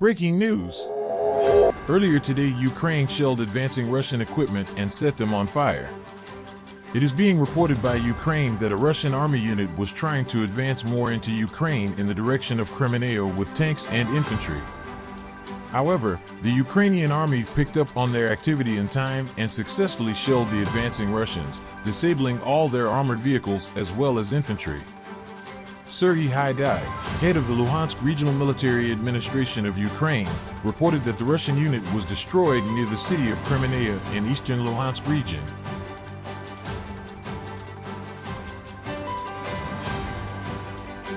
Breaking news! Earlier today, Ukraine shelled advancing Russian equipment and set them on fire. It is being reported by Ukraine that a Russian army unit was trying to advance more into Ukraine in the direction of Crimea with tanks and infantry. However, the Ukrainian army picked up on their activity in time and successfully shelled the advancing Russians, disabling all their armored vehicles as well as infantry. Serhiy Haidai, head of the Luhansk Regional Military Administration of Ukraine, reported that the Russian unit was destroyed near the city of Crimea in eastern Luhansk region.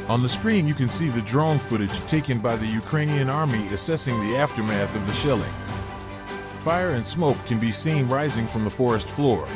On the screen you can see the drone footage taken by the Ukrainian army assessing the aftermath of the shelling. Fire and smoke can be seen rising from the forest floor.